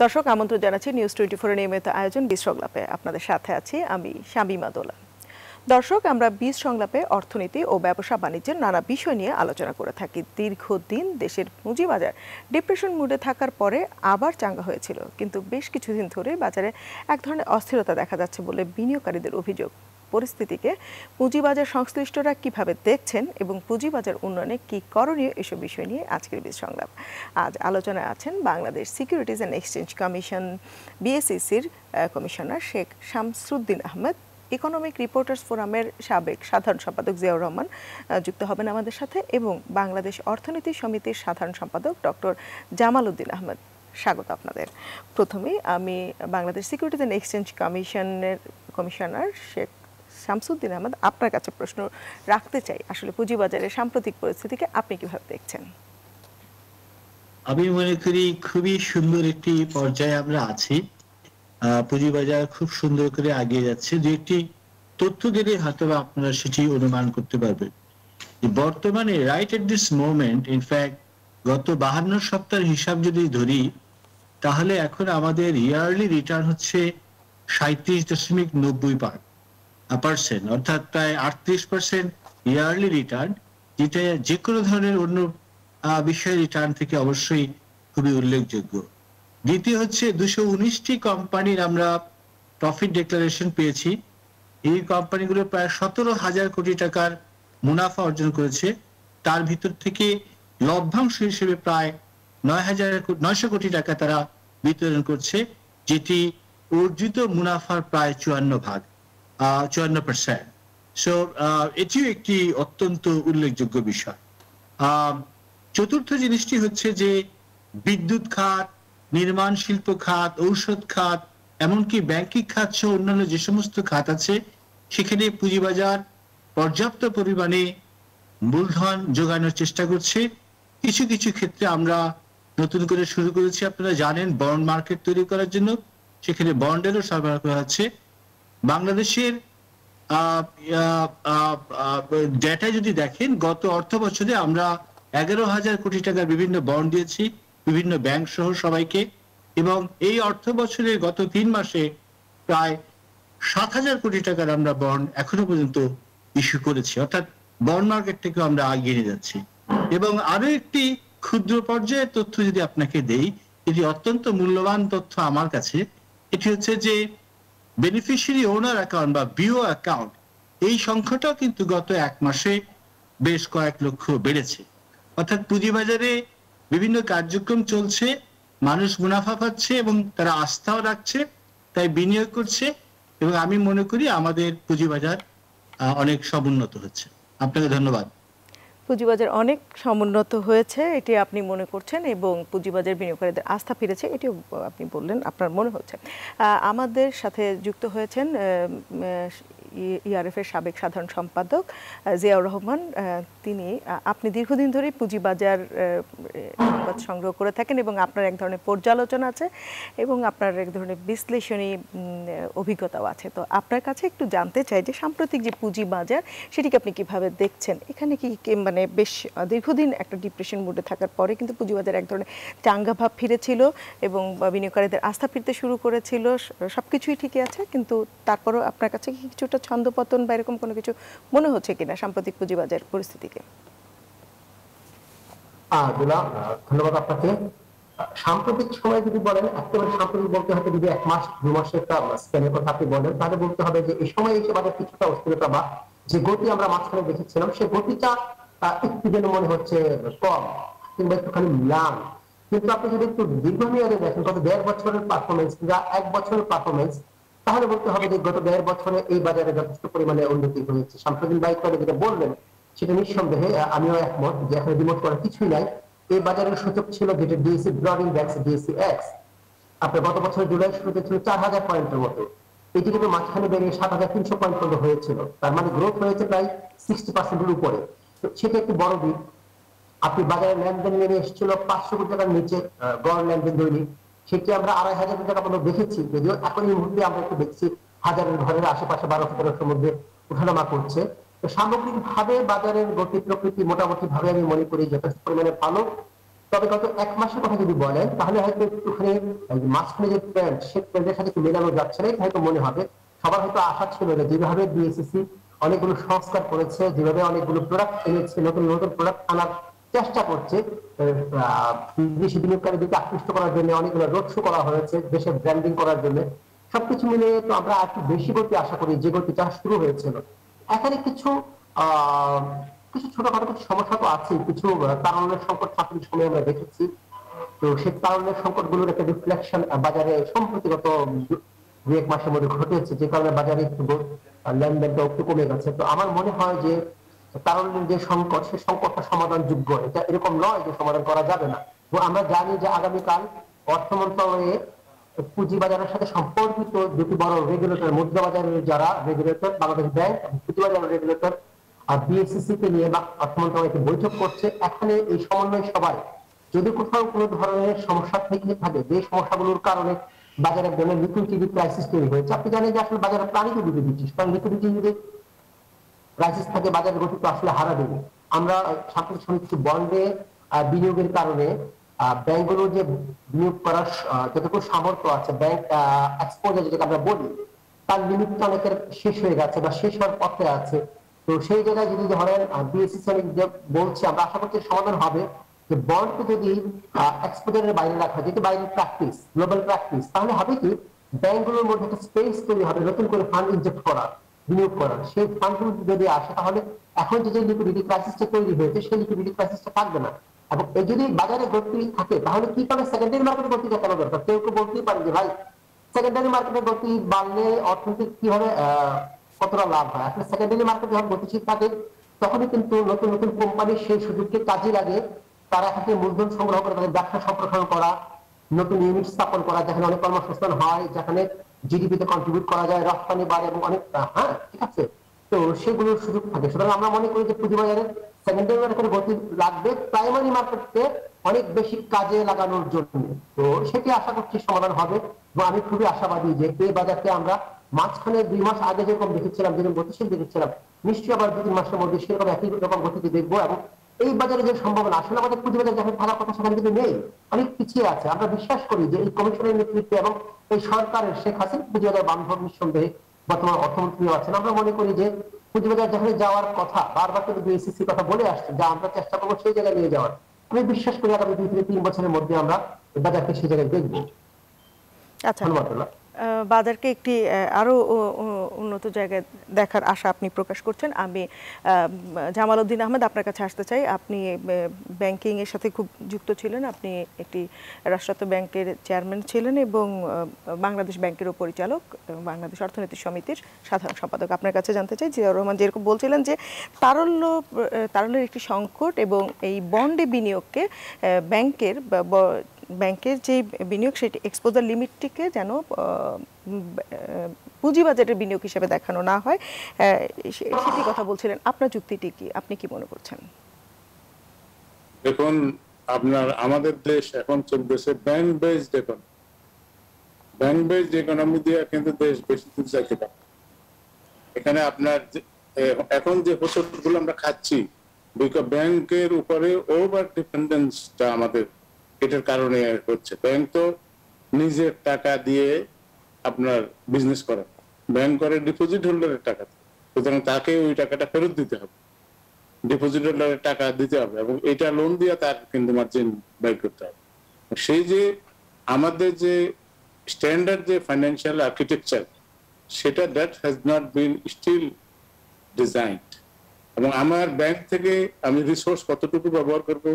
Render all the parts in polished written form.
দর্শক আমন্ত্রণ জানাচ্ছি নিউজ 24 এর নিয়মিত আয়োজন বীজ সংলাপে। আপনাদের সাথে আছি আমি শামীমা দোলা। দর্শক, আমরা বীজ সংলাপে অর্থনীতি ও ব্যবসা বাণিজ্যের নানা বিষয় নিয়ে আলোচনা করে থাকি। দীর্ঘদিন দেশের পুঁজিবাজার ডিপ্রেশন মুডে থাকার পরে আবার চাঙ্গা হয়েছিল, কিন্তু বেশ কিছুদিন ধরে বাজারে এক ধরনের অস্থিরতা দেখা যাচ্ছে বলে বিনিয়োগকারীদের অভিযোগ। পরিস্থিতিকে পুঁজিবাজার সংশ্লিষ্টরা কিভাবে দেখছেন এবং পুঁজিবাজার উন্নয়নে কি করণীয়, এসব বিষয় নিয়ে আজকের বীজ সংলাপ। আজ আলোচনায় আছেন Bangladesh securities and exchange commission বিএসইসির commissioner Sheikh Shamsuddin Ahmed, economic reporters ফোরামের সাবেক সাধারণ সম্পাদক জিয়াউর রহমান যুক্ত হবেন আমাদের সাথে, এবং বাংলাদেশ অর্থনীতি সমিতির সাধারণ সম্পাদক ডক্টর জামাল উদ্দিন আহমেদ। স্বাগত আপনাদের। প্রথমেই আমি বাংলাদেশ সিকিউরিটিজ অ্যান্ড এক্সচেঞ্জ কমিশনের কমিশনার শেখ শামসুদ্দিন আহমেদ আপনার কাছে প্রশ্ন রাখতে চাই, আসলে পুঁজিবাজারের সাম্প্রতিক পরিস্থিতিকে আপনি কিভাবে দেখছেন? আমি মনে করি খুবই সুন্দর একটি পর্যায়ে আমরা আছি। পুঁজিবাজার খুব সুন্দর করে এগিয়ে যাচ্ছে। যে একটি তথ্য দিলে হয়তো আপনারা সেটি অনুমান করতে পারবেন। বর্তমানে right at this moment, in fact গত 52 সপ্তাহের হিসাব যদি ধরি, তাহলে এখন আমাদের ইয়ারলি রিটার্ন হচ্ছে 37.90%, অর্থাৎ প্রায় 38% ইয়ারলি রিটার্ন, যেটা যে কোনো ধরনের অন্য বিষয়ের রিটার্ন থেকে অবশ্যই খুবই উল্লেখযোগ্য। দ্বিতীয় হচ্ছে 219টি কোম্পানির আমরা প্রফিট ডিক্লারেশন পেয়েছি। এই কোম্পানিগুলো প্রায় 17,000 কোটি টাকার মুনাফা অর্জন করেছে। তার ভিতর থেকে লভ্যাংশ হিসেবে প্রায় 9,900 কোটি টাকা তারা বিতরণ করছে, যেটি অর্জিত মুনাফার প্রায় 54%। সো এটিও একটি অত্যন্ত উল্লেখযোগ্য বিষয়। চতুর্থ জিনিসটি হচ্ছে যে বিদ্যুৎ খাত, নির্মাণ শিল্প খাত, ঔষধ খাত, এমনকি ব্যাংকিং খাত সহ অন্যান্য যে সমস্ত খাত আছে, সেখানে পুঁজিবাজার পর্যাপ্ত পরিমাণে মূলধন যোগানোর চেষ্টা করছে। কিছু কিছু ক্ষেত্রে আমরা নতুন করে শুরু করেছি, আপনারা জানেন, বন্ড মার্কেট তৈরি করার জন্য, সেখানে বন্ডেরও সরবরাহ করা হচ্ছে। বাংলাদেশের ডেটা যদি দেখেন, গত অর্থ বছরে আমরা 11,000 কোটি টাকার বিভিন্ন বন্ড দিয়েছি বিভিন্ন ব্যাংক সহ সবাইকে, এবং এই অর্থ বছরের গত 3 মাসে প্রায় 7,000 কোটি টাকার আমরা বন্ড এখনো পর্যন্ত ইস্যু করেছি। অর্থাৎ বন্ড মার্কেট থেকে আমরা এগিয়ে নিয়ে যাচ্ছি। এবং আরো একটি ক্ষুদ্র পর্যায়ের তথ্য যদি আপনাকে দেই, এটি অত্যন্ত মূল্যবান তথ্য আমার কাছে। এটি হচ্ছে যে বেনিফিশিয়ারি ওনার অ্যাকাউন্ট বা বিও অ্যাকাউন্ট, এই সংখ্যাটাও কিন্তু গত 1 মাসে বেশ কয়েক লক্ষ বেড়েছে। অর্থাৎ পুঁজিবাজারে বিভিন্ন কার্যক্রম চলছে, মানুষ মুনাফা পাচ্ছে এবং তারা আস্থাও রাখছে, তাই বিনিয়োগ করছে, এবং আমি মনে করি আমাদের পুঁজিবাজার অনেক সমুন্নত হচ্ছে। আপনাকে ধন্যবাদ। পুঁজিবাজার অনেক সমুন্নত হয়েছে এটি আপনি মনে করছেন, এবং পুঁজিবাজার বিনিয়োগকারীদের আস্থা ফিরেছে এটিও আপনি বললেন আপনার মনে হচ্ছে। আমাদের সাথে যুক্ত হয়েছেন ইআরএফ এর সাবেক সাধারণ সম্পাদক জিয়াউর রহমান। আপনি দীর্ঘদিন ধরে পুঁজিবাজার সংবাদ সংগ্রহ করে থাকেন এবং আপনার এক ধরনের পর্যালোচনা আছে এবং আপনার এক ধরনের বিশ্লেষণী অভিজ্ঞতাও আছে। তো আপনার কাছে একটু জানতে চাই যে সাম্প্রতিক যে পুঁজিবাজার, সেটিকে আপনি কিভাবে দেখছেন? এখানে কি মানে বেশ দীর্ঘদিন একটা ডিপ্রেশন মুডে থাকার পরে কিন্তু পুঁজিবাজার এক ধরনের চাঙ্গা ভাব ফিরেছিল এবং বিনিয়োগকারীদের আস্থা ফিরতে শুরু করেছিল, সবকিছুই ঠিকই আছে, কিন্তু তারপরও আপনার কাছে কি কিছুটা ছন্দপতন বা এরকম কোনো কিছু মনে হচ্ছে কিনা সাম্প্রতিক পুঁজিবাজার পরিস্থিতিকে? ধন্যবাদ আপনাকে। সাম্প্রতিক সময় যদি বলেন, একেবারে সাম্প্রতিক বলতে হবে যদি 1 মাস 2 মাসের একটা স্প্যানের কথা আপনি বলেন, তাহলে বলতে হবে যে এই সময় এসে বাজার কিছুটা অস্থিরতা বা যে গতি আমরা মাঝখানে দেখেছিলাম, সেই গতিটা একটু যেন মনে হচ্ছে কম কিংবা একটুখানি ম্লান। কিন্তু আপনি যদি একটু দীর্ঘমেয়াদে দেখেন, গত 1.5 বছরের পারফরমেন্স বা 1 বছরের পারফরমেন্স, তাহলে বলতে হবে যে গত 1.5 বছরে এই বাজারে যথেষ্ট পরিমাণে উন্নতি হয়েছে। সাম্প্রতিক বাইক করে যেটা বললেন, সেটা নিঃসন্দেহে আমিও একমত যে এখানে দ্বিমত করার কিছুই নাই। এই বাজারের সূচক ছিল যেটা DSE broad index, DSEX, আপনার গত বছরের জুলাই শুরুতে ছিল 4,000 পয়েন্টের মতো। এটি কিন্তু মাঝখানে বেরিয়ে 7,300 পয়েন্ট পর্যন্ত হয়েছিল। তার মানে গ্রোথ হয়েছে প্রায় 60%-এর উপরে। তো সেটা একটি বড় দিক। আপনি বাজারে লেনদেন নিয়ে এসেছিল 500 কোটি টাকার নিচে গড় লেনদেন দৈনিক, সেটি আমরা 2,500 কোটি টাকা পর্যন্ত দেখেছি। যদিও এখন এই মুহূর্তে আমরা একটু দেখছি হাজারের ঘরের আশেপাশে 1200-1300 মধ্যে ওঠানামা করছে। তো সামগ্রিকভাবে বাজারের গতি প্রকৃতি মোটামুটি ভাবে আমি মনে করি যথেষ্ট পরিমাণে ভালো। তবে গত এক মাসের কথা যদি বলেন তাহলে হয়তো একটুখানি মাঝখানে যে ট্রেন্ড সেই ট্রেন্ডের সাথে একটু মেলানো যাচ্ছে না, হয়তো মনে হবে। সবার হয়তো আশা ছিল যে যেভাবে বিএসইসি অনেকগুলো সংস্কার করেছে, যেভাবে অনেকগুলো প্রোডাক্ট এনেছে, নতুন নতুন প্রোডাক্ট আনার চেষ্টা করছে, বিদেশি বিনিয়োগকারীদেরকে আকৃষ্ট করার জন্য অনেকগুলো রোড শো করা হয়েছে, দেশের ব্র্যান্ডিং করার জন্য, সবকিছু মিলে তো আমরা একটু বেশি গতি আশা করি যে গতিটা শুরু হয়েছিল। এখানে কিছু কিছু ছোটখাটো কিছু সমস্যা তো আছে, কিছু তারুণ্যের সংকট ছাত্রীর সময় আমরা দেখেছি। তো সেই তারুণ্যের সংকট গুলোর একটা রিফ্লেকশন বাজারে সম্প্রতি গত দু এক মাসের মধ্যে ঘটেছে, যে কারণে বাজারে একটু লেনদেনটা একটু কমে গেছে। তো আমার মনে হয় যে তারুণ্যের যে সংকট, সেই সংকটটা সমাধান যোগ্য, এটা এরকম নয় যে সমাধান করা যাবে না। তো আমরা জানি যে আগামীকাল অর্থ মন্ত্রণালয়ে পুঁজিবাজারের সাথে সম্পর্কিত দুটি বড় রেগুলেটর, মুদ্রা বাজারের যারা রেগুলেটর, বাংলাদেশ ব্যাংক এবং পুঁজিবাজারের রেগুলেটর আর বিএসইসি কে নিয়ে অর্থ মন্ত্রণালয় একটি বৈঠক করছে। এখানে এই সমন্বয় সভায় যদি কোথাও কোনো ধরনের সমস্যা থেকে থাকে, যে সমস্যাগুলোর কারণে বাজারে ধরনের লিকুইডিটি ক্রাইসিস তৈরি হয়েছে, আপনি জানেন যে আসলে বাজারে প্রাণিত লিকুইডিটি, কারণ লিকুইডিটি যদি ক্রাইসিস থাকে বাজারের গতি তো আসলে হারাবে। আমরা সাম্প্রতিক সময় কিছু বন্ডে বিনিয়োগের কারণে ব্যাংকগুলো যে বিনিয়োগ করার যতটুকু সামর্থ্য আছে, ব্যাংক এক্সপোজার যেটাকে আমরা বলি, তার লিমিটটা অনেকের শেষ হয়ে গেছে বা শেষ হওয়ার পথে আছে। তো সেই জায়গায় যদি ধরেন বিএসইসি যে বলছে, আমরা আশা করছি সমাধান হবে যে বন্ডকে যদি এক্সপোজারের বাইরে রাখা, যেটি বাইরের প্র্যাকটিস, গ্লোবাল প্র্যাকটিস, তাহলে হবে কি ব্যাংকগুলোর মধ্যে একটা স্পেস তৈরি হবে নতুন করে ফান্ড ইনজেক্ট করার, বিনিয়োগ করার। সেই ফান্ডগুলো যদি আসে তাহলে এখন যে লিকুইডিটি ক্রাইসিসটা তৈরি হয়েছে সেই লিকুইডিটি ক্রাইসিসটা থাকবে না। এবং এই যদি বাজারে গতি থাকে তাহলে কি করে সেকেন্ডারি মার্কেটে গতি দেখানো দরকার। কেউ কেউ বলতেই পারে যে ভাই সেকেন্ডারি মার্কেটে গতি বাড়লে অর্থনৈতিক কিভাবে কতটা লাভ হয়। আসলে সেকেন্ডারি মার্কেট যখন গতিশীল থাকে তখনই কিন্তু নতুন নতুন কোম্পানি সেই সুযোগকে কাজে লাগে, তারা এখানে মূলধন সংগ্রহ করে তাদের ব্যবসা সম্প্রসারণ করা, নতুন ইউনিট স্থাপন করা, যেখানে অনেক কর্মসংস্থান হয়, যেখানে জিডিপিতে কন্ট্রিবিউট করা যায়, রপ্তানি বাড়ে এবং অনেক, হ্যাঁ ঠিক আছে, তো সেগুলোর সুযোগ থাকে। সুতরাং আমরা মনে করি যে পুঁজিবাজারের সেকেন্ডারি মার্কেটের গতি লাগবে প্রাইমারি মার্কেটকে অনেক বেশি কাজে লাগানোর জন্য। তো সেটি আশা করছি সমাধান হবে এবং আমি খুবই আশাবাদী যে এই বাজারকে আমরা মাঝখানে 2 মাস আগে যেরকম দেখেছিলাম, যেরকম গতিশীল দেখেছিলাম, নিশ্চয়ই আবার 2-3 মাসের মধ্যে সেরকম একই রকম গতিতে দেখবো। এবং এই বাজারে যে সম্ভাবনা, আসলে আমাদের পুঁজিবাজার যেখানে থাকার কথা সেখানে কিন্তু নেই, অনেক পিছিয়ে আছে। আমরা বিশ্বাস করি যে এই কমিশনের নেতৃত্বে এবং এই সরকারের শেখ হাসিনা পুঁজিবাজার বান্ধব নিঃসন্দেহে বর্তমান অর্থমন্ত্রী আছেন, আমরা মনে করি যে পুঁজিবাজার যেখানে যাওয়ার কথা, বারবার কিন্তু বিএসইসি কথা বলে আসছে, যা আমরা চেষ্টা করবো সেই জায়গায় নিয়ে যাওয়ার। আমি বিশ্বাস করি আগামী 2 থেকে 3 বছরের মধ্যে আমরা বাজারকে সেই জায়গায় দেখবো। আচ্ছা, বাজারকে একটি আরো উন্নত জায়গায় দেখার আশা আপনি প্রকাশ করছেন। আমি জামাল উদ্দিন আহমেদ আপনার কাছে আসতে চাই। আপনি ব্যাংকিং এর সাথে খুব যুক্ত ছিলেন, আপনি একটি রাষ্ট্রায়ত্ত ব্যাংকের চেয়ারম্যান ছিলেন এবং বাংলাদেশ ব্যাংকেরও পরিচালক, বাংলাদেশ অর্থনীতি সমিতির সাধারণ সম্পাদক। আপনার কাছে জানতে চাই, জিয়াউর রহমান যেরকম বলছিলেন যে তারল্যের একটি সংকট এবং এই বন্ডে বিনিয়োগকে ব্যাংকের যে বিনিয়োগ সেটি এক্সপোজার লিমিটটিকে যেন পুঁজিবাজারের বিনিয়োগ হিসেবে দেখানো না হয়, সেটি কথা বলছিলেন। আপনার যুক্তিটি কি, আপনি কি মনে করছেন? দেখুন, আমাদের দেশ এখন চলতেছে bank based economy. Bank based economy দিয়ে কিন্তু দেশ বেশি দূর যাইতে পারে। এখানে আপনার এখন যে ফসলগুলো আমরা খাচ্ছি, ব্যাংকের উপরে ওভার ডিপেন্ডেন্সটা আমাদের এটার কারণে হচ্ছে। ব্যাংক তো নিজের টাকা দিয়ে আপনার বিজনেস করে, ব্যাংক করে ডিপোজিট হোল্ডারের টাকা, সুতরাং তাকে ওই টাকাটা ফেরত দিতে হবে, ডিপোজিট হোল্ডারের টাকা দিতে হবে এবং এটা লোন দিয়ে তার কিন্তু মার্জিন ব্যয় করতে হবে। সেই যে আমাদের যে স্ট্যান্ডার্ড যে ফাইন্যান্সিয়াল আর্কিটেকচার, সেটা that has not been still designed. এবং আমার ব্যাংক থেকে আমি রিসোর্স কতটুকু ব্যবহার করব,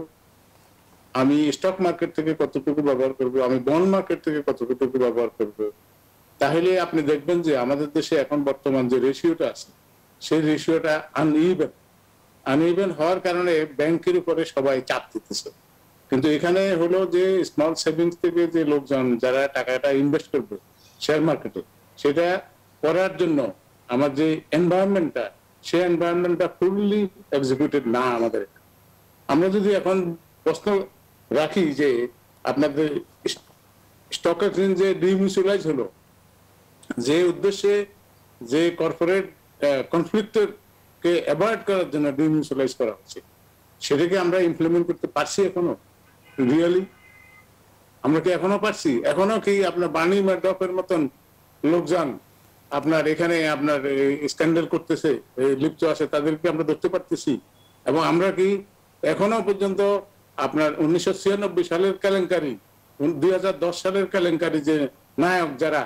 আমি স্টক মার্কেট থেকে কতটুকু ব্যবহার করব, আমি বন্ড মার্কেট থেকে কতটুকু ব্যবহার করব, তাহলে আপনি দেখবেন যে আমাদের দেশে এখন বর্তমান যে রেশিওটা আছে সেই রেশিওটা আনইভেন হওয়ার কারণে ব্যাংকের উপরে সবাই চাপ দিতেছে। কিন্তু এখানে হলো যে স্মল সেভিংস থেকে যে লোকজন যারা টাকাটা ইনভেস্ট করবে শেয়ার মার্কেটে, সেটা করার জন্য আমার যে এনভায়রনমেন্টটা, সেই এনভায়রনমেন্টটা ফুললি এক্সিকিউটেড না আমাদের। আমরা যদি এখন প্রশ্ন রাখি যে আপনাদের স্টক এক্সচেঞ্জ যে ডিমিউচুয়ালাইজ হলো, যে উদ্দেশ্যে, যে কর্পোরেট কনফ্লিক্টের কে অ্যাভয়েড করার জন্য ডিমিউচুয়ালাইজ করা হচ্ছে, সেটাকে আমরা ইমপ্লিমেন্ট করতে পারছি এখনো? রিয়েলি আমরা কি এখনো পারছি? এখনো কি আপনার বাণী ম্যাডপের মতন লোকজন আপনার এখানে আপনার স্ক্যান্ডাল করতেছে, লিপ্ত আছে, তাদেরকে আমরা ধরতে পারতেছি? এবং আমরা কি এখনো পর্যন্ত আপনার 1996 সালের কেলেঙ্কারি, 2010 সালের কেলেঙ্কারি যে নায়ক যারা,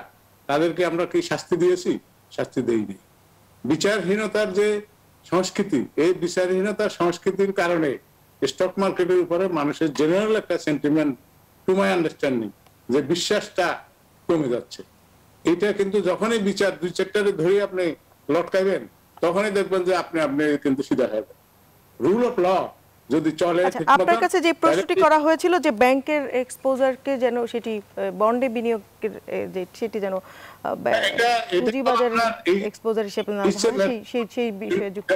তাদেরকে আমরা কি শাস্তি দিয়েছি? শাস্তি দেইনি। বিচারহীনতার যে সংস্কৃতি, এই বিচারহীনতার সংস্কৃতির কারণে স্টক মার্কেটের উপরে মানুষের জেনারেল একটা সেন্টিমেন্ট, টু মাই আন্ডারস্ট্যান্ডিং, যে বিশ্বাসটা কমে যাচ্ছে। এটা কিন্তু যখনই বিচার দুই সেক্টরে ধরে আপনি লটকাইবেন, তখনই দেখবেন যে আপনি কিন্তু সিধা হয়ে যাবেন। রুল অফ ল যদি চলে। আপনার কাছে যে প্রশ্নটি করা হয়েছিল যে ব্যাংকের এক্সপোজারকে যেন সেটি বন্ডে বিনিয়োগের যে সেটি যেন পুঁজিবাজারের এক্সপোজার হিসেবে না হয়, সেই বিষয়ে যুক্ত।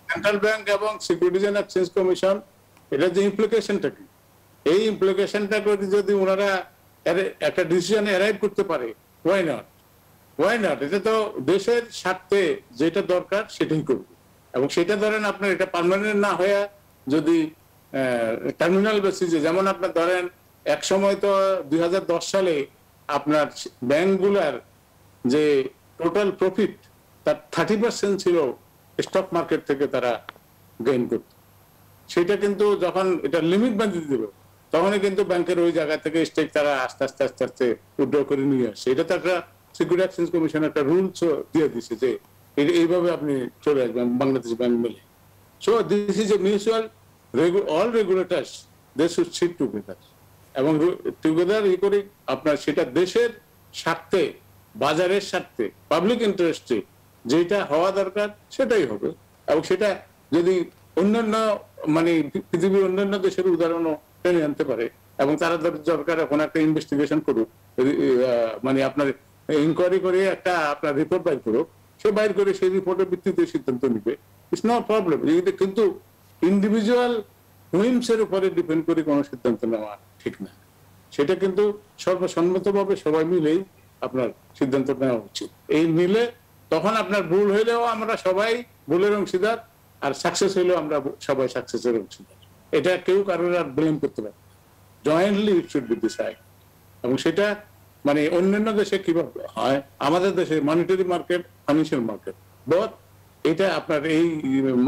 সেন্ট্রাল ব্যাংক এবং সিকিউরিটিজ এন্ড এক্সচেঞ্জ কমিশন, এটা যে ইমপ্লিকেশনটা কি, এই ইমপ্লিকেশনটা করে যদি ওনারা একটা ডিসিশনে অ্যারাইভ করতে পারে, ওয়াই নট? এটা তো দেশের স্বার্থে যেটা দরকার সেটাই করবে। এবং সেটা ধরেন আপনার এটা পার্মানেন্ট না হয়ে যদি টার্মিনাল বেসিসে, যেমন আপনার ধরেন এক সময় তো 2010 সালে আপনার ব্যাংকগুলার যে টোটাল প্রফিট তার 30% ছিল স্টক মার্কেট থেকে তারা গেইন করত। সেটা কিন্তু যখন এটা লিমিট বাঁধিয়ে দিল, তখনই কিন্তু ব্যাংকের ওই জায়গা থেকে স্টেক তারা আস্তে আস্তে আস্তে আস্তে উইথড্র করে নিয়ে আসছে। এটা তো একটা সিকিউরিটি এক্সচেঞ্জ কমিশন একটা রুলস দিয়ে দিছে যে এইভাবে আপনি চলে আসবেন বাংলাদেশ ব্যাংক মিলে। So this is a mutual, all regulators they should sit together, এবং টুগেদার করে আপনার সেটা দেশের স্বার্থে, বাজারের স্বার্থে, পাবলিক ইন্টারেস্টে যেটা হওয়া দরকার সেটাই হবে। এবং সেটা যদি অন্যান্য মানে পৃথিবীর অন্যান্য দেশের উদাহরণও টেনে আনতে পারে, এবং তারা দরকার এখন একটা ইনভেস্টিগেশন করুক, মানে আপনার ইনকোয়ারি করে একটা আপনার রিপোর্ট বাইর করুক, সে বাইর করে সেই রিপোর্টের ভিত্তিতে সিদ্ধান্ত নিবে। It's not problem. কিন্তু ইন্ডিভিজুয়াল হুইমসের উপরে ডিপেন্ড করে কোনো সিদ্ধান্ত নেওয়া ঠিক না। সেটা কিন্তু সর্বসম্মতভাবে সবাই মিলেই আপনার সিদ্ধান্ত নেওয়া উচিত। এই মিলে তখন আপনার ভুল হইলেও আমরা সবাই ভুলের অংশীদার, আর সাকসেস হইলেও আমরা সবাই সাকসেসের অংশীদার। এটা কেউ কারোর আর ব্লেম করতে পারে না। Jointly it should B decide. এবং সেটা মানে অন্যান্য দেশে কিভাবে হয়, আমাদের দেশে monetary market, financial market, both, এটা আপনার এই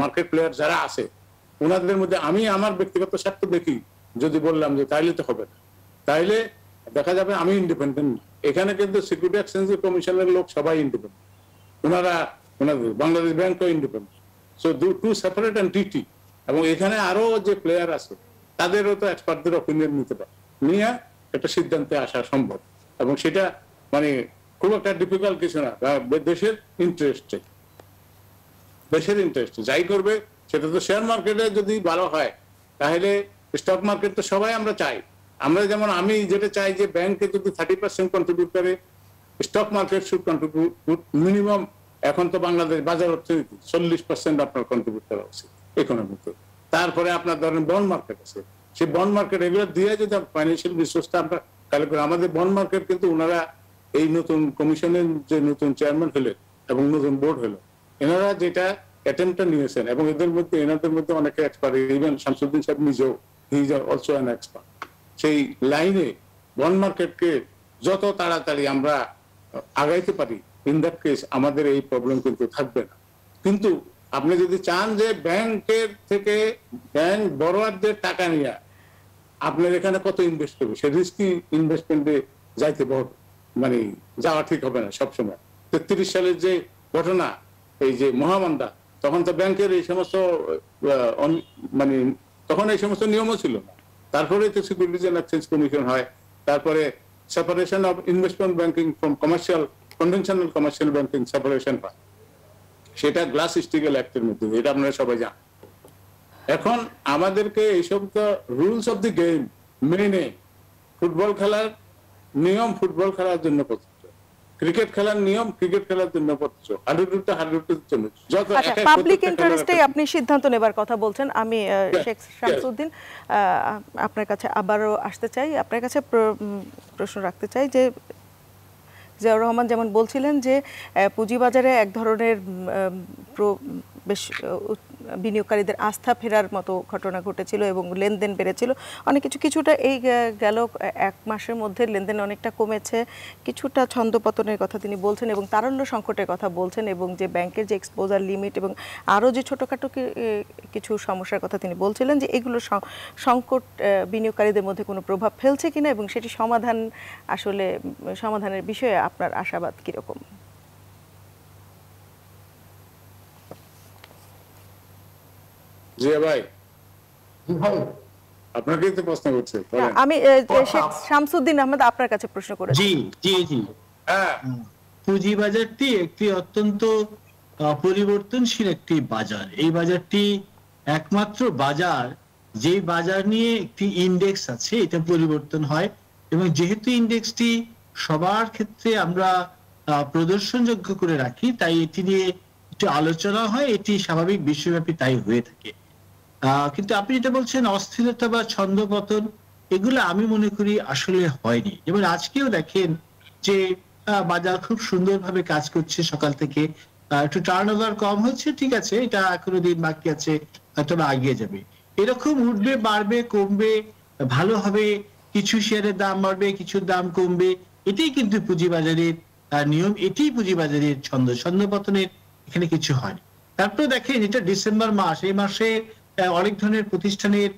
মার্কেট প্লেয়ার যারা আছে ওনাদের মধ্যে আমি আমার ব্যক্তিগত স্বার্থ দেখি, যদি বললাম যে তাইলে তো হবে না, তাইলে দেখা যাবে আমি ইন্ডিপেন্ডেন্ট না। এখানে কিন্তু সিকিউরিটি এক্সচেঞ্জ কমিশনের লোক সবাই ইন্ডিপেন্ডেন্ট, ওনাদের বাংলাদেশ ব্যাংকও independent. So two separate entity. এবং এখানে আরো যে প্লেয়ার আছে তাদেরও তো এক্সপার্টদের অপিনিয়ন নিতে পারে, নিয়ে একটা সিদ্ধান্তে আসা সম্ভব। এবং সেটা মানে খুব একটা ডিফিকাল্ট কিছু না। দেশের ইন্টারেস্টে, যাই করবে সেটা তো শেয়ার মার্কেটে যদি ভালো হয়, তাহলে স্টক মার্কেট তো সবাই আমরা চাই। আমরা যেমন আমি যেটা চাই যে ব্যাংকে যদি 30% কন্ট্রিবিউট করে, stock market should contribute minimum. এখন তো বাংলাদেশ বাজার অর্থনীতি 40% আপনার কন্ট্রিবিউট করা উচিত ইকোনমিতে। তারপরে আপনার ধরেন বন্ড মার্কেট আছে, সেই বন্ড মার্কেট এগুলো দিয়ে যদি ফাইন্যান্সিয়াল রিসোর্সটা আমরা কালেক্ট করি। আমাদের বন্ড মার্কেট কিন্তু ওনারা এই নতুন কমিশনের যে নতুন চেয়ারম্যান হলেন এবং নতুন বোর্ড হলো, এনারা যেটা অ্যাটেম্পটা নিয়েছেন, এবং এনাদের মধ্যে অনেকে এক্সপার্ট, ইভেন শামসুদ্দিন সাহেব নিজেও, he is also an expert সেই লাইনে। বন্ড মার্কেটকে যত তাড়াতাড়ি আমরা আগাইতে পারি, ইন দ্যাট কেস আমাদের এই প্রবলেম কিন্তু থাকবে না। কিন্তু আপনি যদি চান যে ব্যাংকের থেকে ব্যাংক বড়োয়ারদের টাকা নিয়ে আপনার এখানে কত ইনভেস্ট করবে, সে রিস্কি ইনভেস্টমেন্টে যাইতে মানে যাওয়া ঠিক হবে না সবসময়। 33 সালের যে ঘটনা, এই যে মহামন্দা, তখন তো ব্যাংকের এই সমস্ত মানে তখন এই সমস্ত নিয়মও ছিল না। তারপরে তো সিকিউরিটিজ এন্ড এক্সচেঞ্জ কমিশন হয়, তারপরে separation of investment banking from commercial, conventional commercial banking separation হয়, সেটা গ্লাস স্টিগেল অ্যাক্টের মধ্যে, এটা আপনারা সবাই জানেন। এখন আমাদেরকে এইসব তো রুলস অফ দি গেম মেনে, ফুটবল খেলার নিয়ম ফুটবল খেলার জন্য প্রযোজ্য, ক্রিকেট খেলার নিয়ম ক্রিকেট খেলার জন্য প্রযোজ্য, হাডুডুটা হাডুডুর জন্য। যত পাবলিক ইন্টারেস্টে আপনি সিদ্ধান্ত নেবার কথা বলছেন। আমি শেখ শামসুদ্দিন আপনার কাছে আবারও আসতে চাই, আপনার কাছে প্রশ্ন রাখতে চাই যে জিয়াউর রহমান যেমন বলছিলেন যে পুঁজিবাজারে এক ধরনের বেশ বিনিয়োগকারীদের আস্থা ফেরার মতো ঘটনা ঘটেছিল এবং লেনদেন বেড়েছিল অনেক কিছুটা এই গেল এক মাসের মধ্যে লেনদেন অনেকটা কমেছে, কিছুটা ছন্দপতনের কথা তিনি বলছেন এবং তারল্য সংকটের কথা বলছেন এবং যে ব্যাংকের যে এক্সপোজার লিমিট এবং আরও যে ছোটোখাটো কিছু সমস্যার কথা তিনি বলছিলেন যে এগুলো সংকট বিনিয়োগকারীদের মধ্যে কোনো প্রভাব ফেলছে কিনা এবং সেটি সমাধানের বিষয়ে আপনার আশাবাদ কীরকম? জি ভাই, জি ভাই, আপনাকে তো প্রশ্ন করছে। আমি শেখ শামসুদ্দিন আহমেদ আপনার কাছে প্রশ্ন করেছি। জি জি জি হ্যাঁ, পুঁজিবাজারটি একটি অত্যন্ত পরিবর্তনশীল একটি বাজার। এই বাজারটি একমাত্র বাজার যে বাজার নিয়ে একটি ইন্ডেক্স আছে, এটা পরিবর্তন হয় এবং যেহেতু ইন্ডেক্সটি সবার ক্ষেত্রে আমরা প্রদর্শনযোগ্য করে রাখি, তাই এটি নিয়ে একটু আলোচনা হয়, এটি স্বাভাবিক বিশ্বব্যাপী তাই হয়ে থাকে। কিন্তু আপনি যেটা বলছেন অস্থিরতা বা ছন্দপতন, এগুলো আমি মনে করি আসলে হয়নি। যেমন আজকেও দেখেন যে বাজার খুব সুন্দরভাবে কাজ করছে, সকাল থেকে একটু টার্নওভার কম হচ্ছে, ঠিক আছে, এটা এখনো দিন বাকি আছে, হয়তো আগিয়ে যাবে। এরকম উঠবে, বাড়বে, কমবে, ভালো হবে, কিছু শেয়ারের দাম বাড়বে, কিছু দাম কমবে, এটাই কিন্তু পুঁজিবাজারের নিয়ম, এটাই পুঁজিবাজারের ছন্দপতনের এখানে কিছু হয়নি। তারপরে দেখেন এটা ডিসেম্বর মাস, এই মাসে অনেক ধরনের প্রতিষ্ঠানের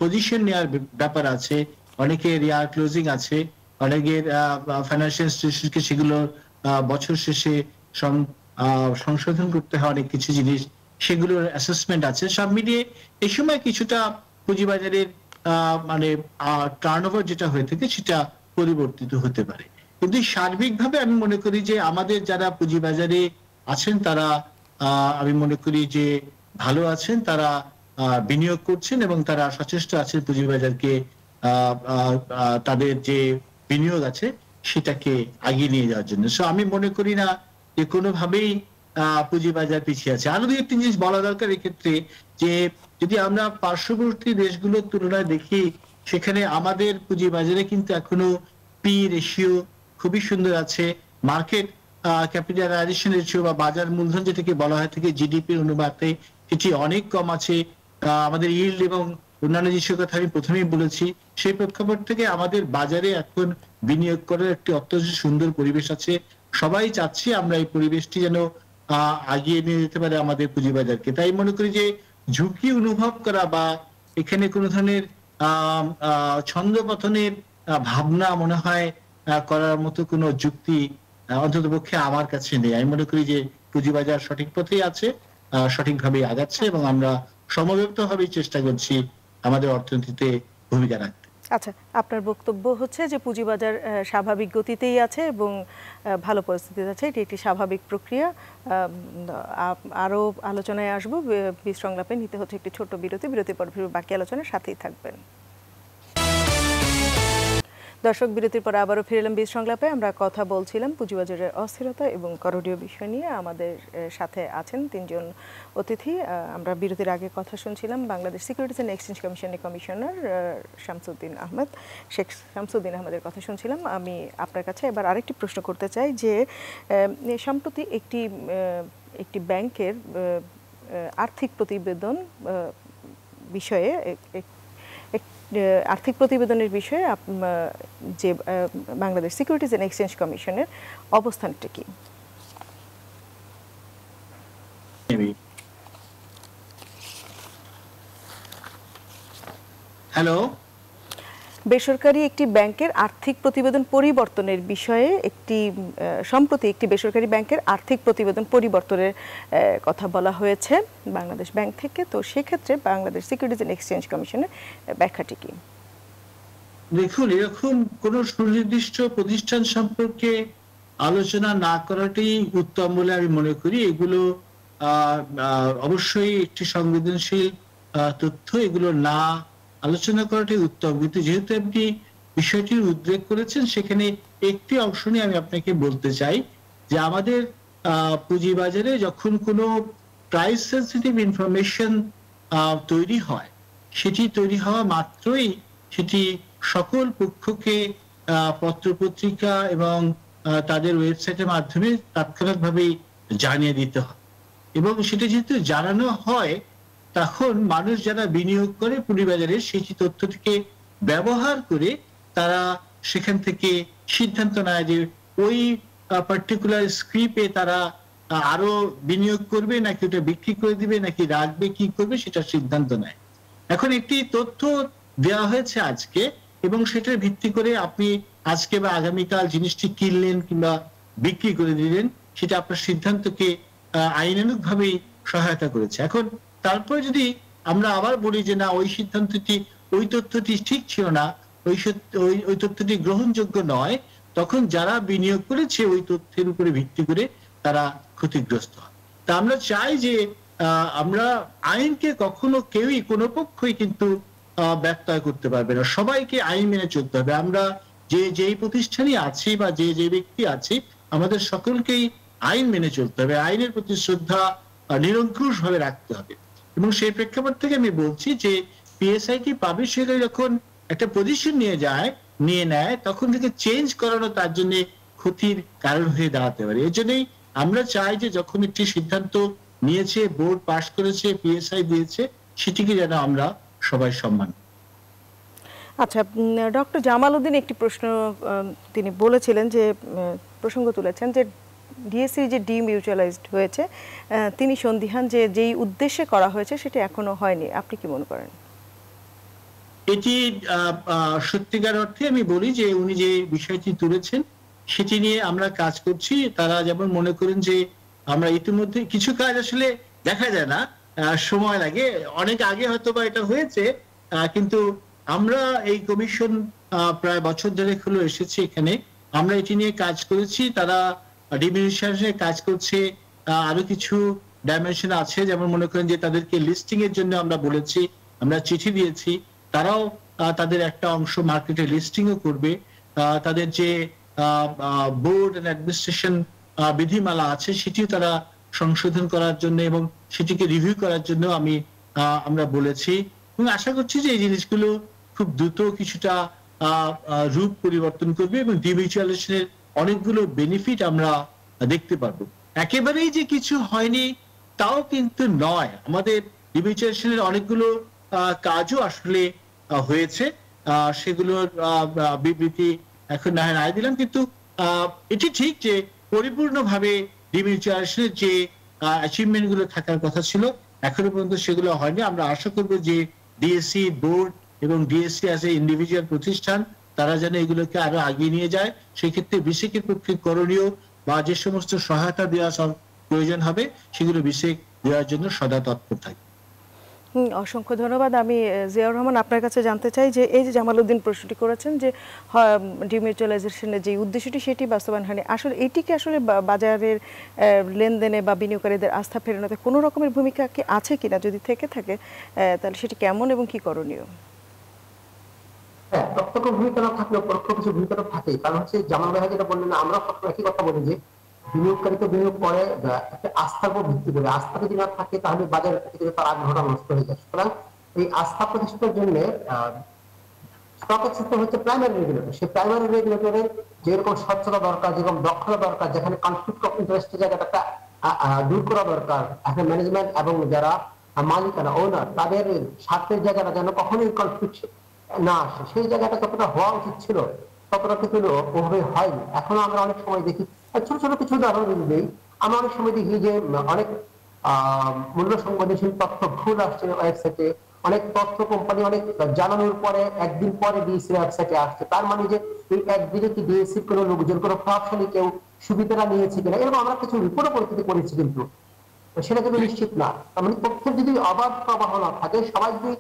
পজিশন নেওয়ার ব্যাপার আছে, অনেকের রিয়ার ক্লোজিং আছে, অনেকের ফাইন্যান্সিয়াল ইনস্টিটিউশনকে সেগুলো বছর শেষে সংশোধন করতে হয়, অনেক কিছু জিনিস সেগুলোর অ্যাসেসমেন্ট আছে। সব মিলিয়ে এই সময় কিছুটা পুঁজিবাজারের মানে টার্নওভার যেটা হয়ে থাকে সেটা পরিবর্তিত হতে পারে। কিন্তু সার্বিকভাবে আমি মনে করি যে আমাদের যারা পুঁজিবাজারে আছেন তারা আমি মনে করি যে ভালো আছেন, তারা বিনিয়োগ করছেন এবং তারা সচেষ্ট আছেন পুঁজিবাজারকে তাদের যে বিনিয়োগ আছে সেটাকে এগিয়ে নিয়ে যাওয়ার জন্য। সো আমি মনে করি না যে কোনোভাবেই পুঁজিবাজার পিছিয়ে আছে। আরো দুই একটি জিনিস বলা দরকার এক্ষেত্রে, যে যদি আমরা পার্শ্ববর্তী দেশগুলোর তুলনায় দেখি, সেখানে আমাদের পুঁজিবাজারে কিন্তু এখনো পি রেশিও খুবই সুন্দর আছে, মার্কেট ক্যাপিটালাইজেশন রেশিও বা বাজার মূলধন যেটাকে বলা হয় থেকে জিডিপির অনুপাতে এটি অনেক কম আছে। আমাদের ইল্ড এবং অন্যান্য জিনিসের কথা আমি প্রথমেই বলেছি, সেই প্রেক্ষাপট থেকে আমাদের বাজারে এখন বিনিয়োগ করার একটি অত্যন্ত সুন্দর পরিবেশ আছে। সবাই চাচ্ছি আমরা এই পরিবেশটি যেন আগিয়ে নিয়ে যেতে পারে আমাদের পুঁজিবাজারকে। তাই মনে করি যে ঝুঁকি অনুভব করা বা এখানে কোনো ধরনের ছন্দপতনের ভাবনা মনে হয় করার মতো কোনো যুক্তি অন্তত পক্ষে আমার কাছে নেই। আমি মনে করি যে পুঁজিবাজার সঠিক পথেই আছে, সঠিকভাবে আগাচ্ছে এবং আমরা সমবেতভাবে চেষ্টা করছি আমাদের অর্থনীতিতে ভূমিকা রাখতে। আচ্ছা, আপনার বক্তব্য হচ্ছে যে পুঁজিবাজার স্বাভাবিক গতিতেই আছে এবং ভালো পরিস্থিতিতে আছে, এটি একটি স্বাভাবিক প্রক্রিয়া। আরও আলোচনায় আসবো, বীজ সংলাপে নিতে হচ্ছে একটি ছোট্ট বিরতির পর বাকি আলোচনার সাথেই থাকবেন। দর্শক, বিরতির পর আবারও ফিরলাম বীজ সংলাপে। আমরা কথা বলছিলাম পুঁজিবাজারের অস্থিরতা এবং করণীয় বিষয় নিয়ে। আমাদের সাথে আছেন তিনজন অতিথি। আমরা বিরতির আগে কথা শুনছিলাম বাংলাদেশ সিকিউরিটিজ অ্যান্ড এক্সচেঞ্জ কমিশনের কমিশনার শামসুদ্দিন আহমেদ, শেখ শামসুদ্দিন আহমেদের কথা শুনছিলাম। আমি আপনার কাছে এবার আরেকটি প্রশ্ন করতে চাই যে সম্প্রতি একটি ব্যাংকের আর্থিক প্রতিবেদন বিষয়ে আর্থিক প্রতিবেদনের বিষয়ে যে বাংলাদেশ সিকিউরিটিজ অ্যান্ড এক্সচেঞ্জ কমিশনের অবস্থানটা কি? হ্যালো, বেসরকারি একটি ব্যাংকের আর্থিক প্রতিবেদন পরিবর্তনের বিষয়ে সম্প্রতি একটি বেসরকারি ব্যাংকের আর্থিক প্রতিবেদন পরিবর্তনের কথা বলা হয়েছে বাংলাদেশ ব্যাংক থেকে। তো সেক্ষেত্রে বাংলাদেশ সিকিউরিটিজ অ্যান্ড এক্সচেঞ্জ কমিশনের ব্যাখ্যাটি কি? দেখুন, এরকম কোন সুনির্দিষ্ট প্রতিষ্ঠান সম্পর্কে আলোচনা না করাটাই উত্তম বলে আমি মনে করি। এগুলো অবশ্যই একটি সংবেদনশীল তথ্য, এগুলো না আলোচনা করাটাই উত্তম। কিন্তু যেহেতু আপনি বিষয়টির উদ্বেগ করেছেন, সেখানে একটি অংশ নিয়ে আমি আপনাকে বলতে চাই যে আমাদের পুঁজিবাজারে যখন কোনো প্রাইস সেনসিটিভ ইনফরমেশন তৈরি হয়, সেটি তৈরি হওয়া মাত্রই সেটি সকল পক্ষকে পত্রপত্রিকা এবং তাদের ওয়েবসাইটের মাধ্যমে তাৎক্ষণিকভাবে জানিয়ে দিতে হয়। এবং সেটা যেহেতু জানানো হয়, তখন মানুষ যারা বিনিয়োগ করে পুঁজিবাজারে সেই তথ্যটিকে ব্যবহার করে তারা সেখান থেকে সিদ্ধান্ত নেয় যে ওই পার্টিকুলার স্ক্রিপে তারা আরো বিনিয়োগ করবে নাকি ওটা বিক্রি করে দিবে নাকি রাখবে, কি করবে সেটা সিদ্ধান্ত নেয়। এখন একটি তথ্য দেওয়া হয়েছে আজকে এবং সেটার ভিত্তি করে আপনি আজকে বা আগামীকাল জিনিসটি কিনলেন কিংবা বিক্রি করে দিলেন, সেটা আপনার সিদ্ধান্তকে আইনানুগভাবেই সহায়তা করেছে। এখন তারপরে যদি আমরা আবার বলি যে না ওই সিদ্ধান্তটি, ওই তথ্যটি ঠিক ছিল না, ওই তথ্যটি গ্রহণযোগ্য নয়, তখন যারা বিনিয়োগ করেছে ওই তথ্যের উপরে ভিত্তি করে তারা ক্ষতিগ্রস্ত হয়। তা আমরা চাই যে আমরা আইনকে কখনো কেউই কোনো পক্ষই কিন্তু ব্যত্যয় করতে পারবে না, সবাইকে আইন মেনে চলতে হবে। আমরা যেই প্রতিষ্ঠানে আছি বা যে ব্যক্তি আছি, আমাদের সকলকেই আইন মেনে চলতে হবে, আইনের প্রতি শ্রদ্ধা নিরঙ্কুশ ভাবে রাখতে হবে। এবং সেই প্রেক্ষাপট থেকে আমি বলছি যে পিএসআইটি পাবলিশার যখন একটা পজিশন নিয়ে নেয় তখন থেকে চেঞ্জ করানো তার জন্য ক্ষতির কারণ হয়ে দাঁড়াতে পারে। এই জন্যই আমরা চাই যে যখন একটি সিদ্ধান্ত নিয়েছে, বোর্ড পাস করেছে, পিএসআই দিয়েছে, সেটিকে যেন আমরা সবাই সম্মান। আচ্ছা, ডক্টর জামাল উদ্দিন একটি প্রশ্ন তিনি বলেছিলেন, যে প্রসঙ্গ তুলেছেন যে ডিএসসি যে ডিমিউচুয়ালাইজড হয়েছে, তিনি সন্দিহান যে যেই উদ্দেশ্যে করা হয়েছে সেটা এখনো হয়নি। আপনি কি মনে করেন? এটি সত্যিকার অর্থে আমি বলি যে উনি যে বিষয়টি তুলেছেন সেটি নিয়ে আমরা কাজ করছি। তারা যেমন মনে করেন যে আমরা ইতিমধ্যে কিছু কাজ আসলে দেখা যায় না, সময় লাগে, অনেক আগে হয়তো বা এটা হয়েছে, কিন্তু আমরা এই কমিশন প্রায় বছর ধরে হলো এসেছে এখানে, আমরা এটি নিয়ে কাজ করেছি। তারা ডিমিউচুয়ালাইজেশনে কাজ করছে, আরো কিছু ডাইমেনশন আছে, যেমন মনে করেন যে তাদেরকে লিস্টিং এর জন্য আমরা বলেছি, আমরা চিঠি দিয়েছি, তারাও তাদের একটা অংশ মার্কেটে লিস্টিংও করবে। তাদের যে বোর্ড এন্ড অ্যাডমিনিস্ট্রেশন বিধিমালা আছে সেটিও তারা সংশোধন করার জন্য এবং সেটিকে রিভিউ করার জন্য আমরা বলেছি, এবং আশা করছি যে এই জিনিসগুলো খুব দ্রুত কিছুটা রূপ পরিবর্তন করবে এবং ডিমিউচুয়ালাইজেশনের অনেকগুলো বেনিফিট আমরা দেখতে পারবো। একেবারেই যে কিছু হয়নি তাও কিন্তু নয়, আমাদের ডিমিউচুয়ালাইজেশনের অনেকগুলো কাজও আসলে হয়েছে, সেগুলোর বিবৃতি এখন না হয় দিলাম, কিন্তু এটি ঠিক যে পরিপূর্ণভাবে ডিমিউচুয়ালাইজেশনের যে অ্যাচিভমেন্ট গুলো থাকার কথা ছিল এখনো পর্যন্ত সেগুলো হয়নি। আমরা আশা করবো যে ডিএসসি বোর্ড এবং ডিএসসি অ্যাজ এ ইন্ডিভিজুয়াল প্রতিষ্ঠান তারা যেন এগুলোকে আরো আগিয়ে নিয়ে যায়। সেই ক্ষেত্রে বিসিকের পক্ষে করণীয় বা যে সমস্ত সহায়তা দেওয়া প্রয়োজন হবে সেগুলো বিসিক দেওয়ার জন্য সদা তৎপর থাকে। অসংখ্য ধন্যবাদ। আমি জিয়াউর রহমান আপনার কাছে জানতে চাই যে এই যে জামাল উদ্দিন প্রশ্নটি করেছেন যে ডিমিউচুয়ালাইজেশনের যে উদ্দেশ্যটি সেটি বাস্তবায়ন হয়নি, আসলে এটিকে আসলে বাজারের লেনদেনে বা বিনিয়োগকারীদের আস্থা ফেরানোতে কোনো রকমের ভূমিকা কি আছে কিনা, যদি থেকে থাকে তাহলে সেটি কেমন এবং কি করণীয়? হ্যাঁ, প্রত্যক্ষ ভূমিকা না থাকলেও পরোক্ষ কিছু ভূমিকা তো থাকেই। কারণ হচ্ছে জামাল ভাই যেটা বললেন, আমরা একই কথা বলি যে বিনিয়োগকারীকে বিনিয়োগ করে একটা আস্থার উপর ভিত্তি করে, আস্থা যদি না থাকে তাহলে বাজারের থেকে তার আগ্রহটা নষ্ট হয়ে যায়। সুতরাং এই আস্থা প্রতিষ্ঠার জন্য স্টক এক্সচেঞ্জ হচ্ছে প্রাইমারি রেগুলেটর। সেই প্রাইমারি রেগুলেটরের যেরকম স্বচ্ছতা দরকার, যেরকম দক্ষতা দরকার, যেখানে কনফ্লিক্ট অফ ইন্টারেস্টের জায়গাটা দূর করা দরকার, এখন ম্যানেজমেন্ট এবং যারা মালিকানা ওনার তাদের স্বার্থের জায়গাটা যেন কখনোই কনফ্লিক্ট না আসে, সেই জায়গাটা যতটা হওয়া উচিত ছিল ততটা কিন্তু ওভাবে হয়নি। এখনো আমরা অনেক সময় দেখি, ছোট ছোট কিছু উদাহরণ যদি দিই, আমরা অনেক সময় দেখি যে অনেক মূল্য সংবেদনশীল তথ্য ভুল আসছে ওয়েবসাইটে, অনেক তথ্য কোম্পানি অনেক জানানোর পরে একদিন পরে ডিএসসি ওয়েবসাইটে আসছে। তার মানে যে এই একদিনে কি ডিএসসির কোনো লোকজন কোনো প্রভাবশালী কেউ সুবিধাটা নিয়েছে কিনা, এরকম আমরা কিছু রিপোর্টও পরিস্থিতি করেছি, কিন্তু সেটা কিন্তু নিশ্চিত না। তার মানে তথ্যের যদি অবাধ প্রবাহ না থাকে, সবাই যদি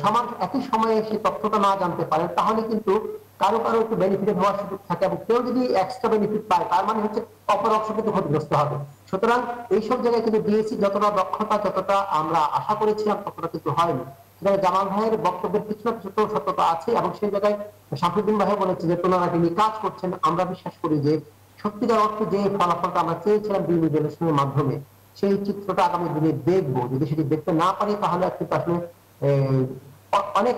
সমান একই সময়ে সেই তথ্যটা না জানতে পারে, তাহলে কিন্তু কারো কারো একটু বেনিফিটেড হওয়ার সুযোগ থাকে, এবং কেউ যদি এক্সট্রা বেনিফিট পায় তার মানে হচ্ছে অপর অংশ কিন্তু ক্ষতিগ্রস্ত হবে। সুতরাং এইসব জায়গায় কিন্তু ডিএসসি যতটা দক্ষতা, যতটা আমরা আশা করেছিলাম ততটা কিন্তু হয়নি। জামাল ভাইয়ের বক্তব্যের কিছু না কিছু সত্যতা আছে, এবং সেই জায়গায় শামসুদ্দিন ভাই বলেছে যে তোনারা তিনি কাজ করছেন। আমরা বিশ্বাস করি যে সত্যিকার অর্থে যে ফলাফলটা আমরা চেয়েছিলাম ডিমিউচুয়ালাইজেশনের মাধ্যমে, সেই চিত্রটা আগামী দিনে দেখবো। যদি সেটি দেখতে না পারি তাহলে কিন্তু আসলে অনেক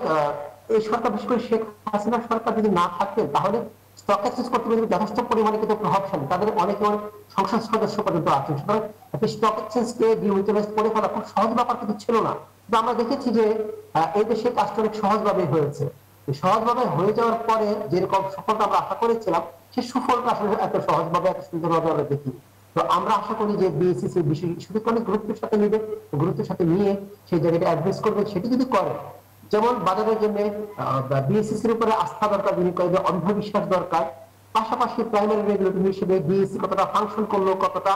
এই সরকার, বিশেষ করে শেখ হাসিনা সরকার যদি না থাকতেন তাহলে স্টক এক্সচেঞ্জ কর্তৃপক্ষ যথেষ্ট পরিমাণে কিন্তু প্রভাবশালী, তাদের অনেকে সংসদ সদস্য পর্যন্ত আছেন। সুতরাং একটি স্টক এক্সচেঞ্জকে ডিমিউটালাইজ করে ফেলা খুব সহজ ব্যাপার কিন্তু ছিল না। কিন্তু আমরা দেখেছি যে এই দেশে কাজটা অনেক সহজভাবে হয়েছে। সহজভাবে হয়ে যাওয়ার পরে যেরকম সফলতা আমরা আশা করেছিলাম, সেই সুফলটা আসলে এত সহজভাবে এত সুন্দরভাবে আমরা দেখি। তো আমরা আশা করি যে বিএসসিসি বিষয় ইস্যুটিকে অনেক গুরুত্বের সাথে নিবে, গুরুত্বের সাথে নিয়ে সেই জায়গাটা অ্যাড্রেস করবে। সেটি যদি করে, যেমন বাজারের জন্য বিএসসিসির উপরে আস্থা দরকার, বিনিয়োগকারীদের অন্ধবিশ্বাস দরকার, পাশাপাশি প্রাইমারি রেগুলেটর হিসেবে বিএসসি কতটা ফাংশন করলো, কতটা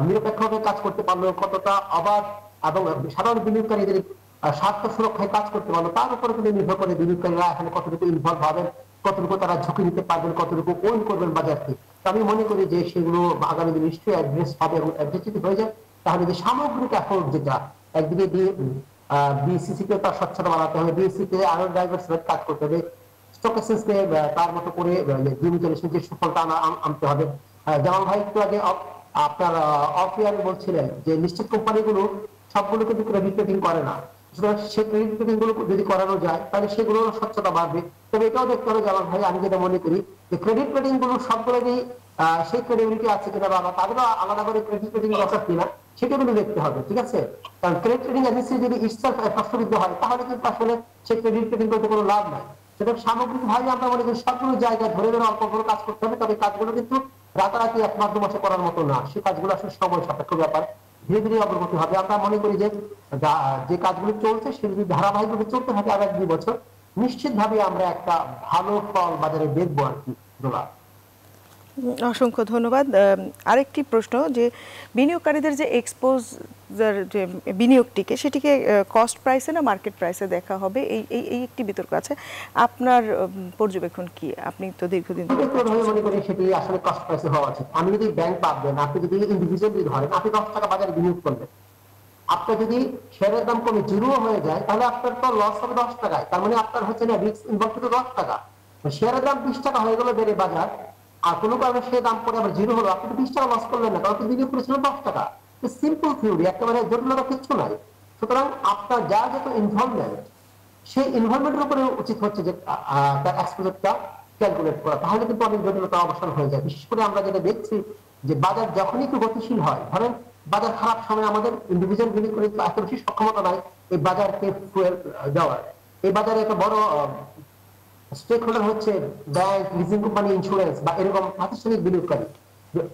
নিরপেক্ষভাবে কাজ করতে পারলো, কতটা অবাধ এবং সাধারণ বিনিয়োগকারীদের স্বার্থ সুরক্ষায় কাজ করতে পারলো, তার উপরে কিন্তু নির্ভর করে বিনিয়োগকারীরা এখানে কতটুকু ইনভলভ হবেন, কতটুকু তারা ঝুঁকি নিতে পারবেন, কতটুকু ওন করবেন বাজারকে। আমি মনে করি যে সেগুলো আগামী দিনে নিশ্চয়ই অ্যাড্রেস হবে এবং অ্যাড্রেস যদি হয়ে যায়, তাহলে যে সামগ্রিক এফোর্ট যেটা একদিকে দিয়ে বিএসসিসি কে তার স্বচ্ছতা বাড়াতে হবে, বিএসসি কে আরো ডাইভার্সিফাইড কাজ করতে হবে, স্টক এক্সচেঞ্জকে তার মতো করে ডিমিউটালাইজেশন যে সফলতা আনতে হবে। জামাল ভাই একটু আগে আপনার অফ ইয়ারে বলছিলেন যে নিশ্চিত কোম্পানিগুলো সবগুলো কিন্তু ক্রেডিট রেটিং করে না, সুতরাং সেই ক্রেডিট রেটিং গুলো যদি করানো যায় তাহলে সেগুলো স্বচ্ছতা বাড়বে। তবে এটাও দেখতে হবে জামাল ভাই, আমি যেটা মনে করি যে ক্রেডিট রেটিং গুলো সবগুলোরই সেই ক্রেডিবিলিটি আছে কিনা বা তাদেরও আলাদা করে ক্রেডিট রেটিং দরকার কিনা সেটা কিন্তু দেখতে হবে, ঠিক আছে? কারণ ক্রেডিট রেটিং এজেন্সি যদি ইটসেলফ প্রশ্নবিদ্ধ হয় তাহলে কিন্তু আসলে সেই ক্রেডিট রেটিং করতে কোনো লাভ নাই। সেটা সামগ্রিকভাবে আমরা মনে করি সবগুলো জায়গায় ধরে ধরে অল্প করে কাজ করতে হবে। তবে কাজগুলো কিন্তু রাতারাতি 1 মাস 2 মাসে করার মতো না, সেই কাজগুলো আসলে সময় সাপেক্ষ ব্যাপার, ধীরে ধীরে অগ্রগতি হবে। আমরা মনে করি যে কাজগুলো চলছে সেগুলো যদি ধারাবাহিকভাবে চলতে থাকে আর 1-2 বছর, নিশ্চিতভাবে আমরা একটা ভালো ফল বাজারে দেখবো আর কি। অসংখ্য ধন্যবাদ। আরেকটি প্রশ্ন, যে বিনিয়োগকারীদের যে এক্সপোজার যে বিনিয়োগটিকে সেটিকে কস্ট প্রাইসে না মার্কেট প্রাইসে দেখা হবে, এই একটি বিতর্ক আছে। আপনার পর্যবেক্ষণ কি? আপনি তো দীর্ঘদিন মনে করি সেটি আসলে কস্ট প্রাইসে হওয়া উচিত। আমি যদি ব্যাংক বাদ দেন, আপনি যদি ইন্ডিভিজুয়ালি ধরেন, আপনি 10 টাকা বাজারে বিনিয়োগ করলেন, আপনার যদি শেয়ারের দাম কমে 0 হয়ে যায় তাহলে আপনার তো লস হবে 10 টাকায়। তার মানে আপনার হচ্ছে না রিস্ক ইনভলভ তো 10 টাকা। শেয়ারের দাম 20 টাকা হয়ে গেল বেড়ে বাজার, আর কোনো কারণে সে দাম পড়ে আবার 0 হলো, আপনি তো 20 টাকা লস করলেন না, কারণ আপনি বিনিয়োগ করেছিলেন 10 টাকা। সিম্পল থিওরি, একেবারে জটিলতা কিচ্ছু নাই। সুতরাং আপনার যা যত ইনভলভমেন্ট, সেই ইনভলভমেন্টের উপরে উচিত হচ্ছে যে তার এক্সপোজারটা ক্যালকুলেট করা, তাহলে কিন্তু অনেক জটিলতা অবসান হয়ে যায়। বিশেষ করে আমরা যেটা দেখছি যে বাজার যখনই একটু গতিশীল হয়, ধরেন বাজার খারাপ সময় আমাদের ইন্ডিভিজুয়াল বিনিয়োগ করে এত বেশি সক্ষমতা নাই এই বাজারকে ফুয়েল দেওয়ার। এই বাজারে একটা বড় স্টেক হোল্ডার হচ্ছে ব্যাংক, লিজিং কোম্পানি, ইন্স্যুরেন্স বা এরকম প্রাতিষ্ঠানিক বিনিয়োগকারী।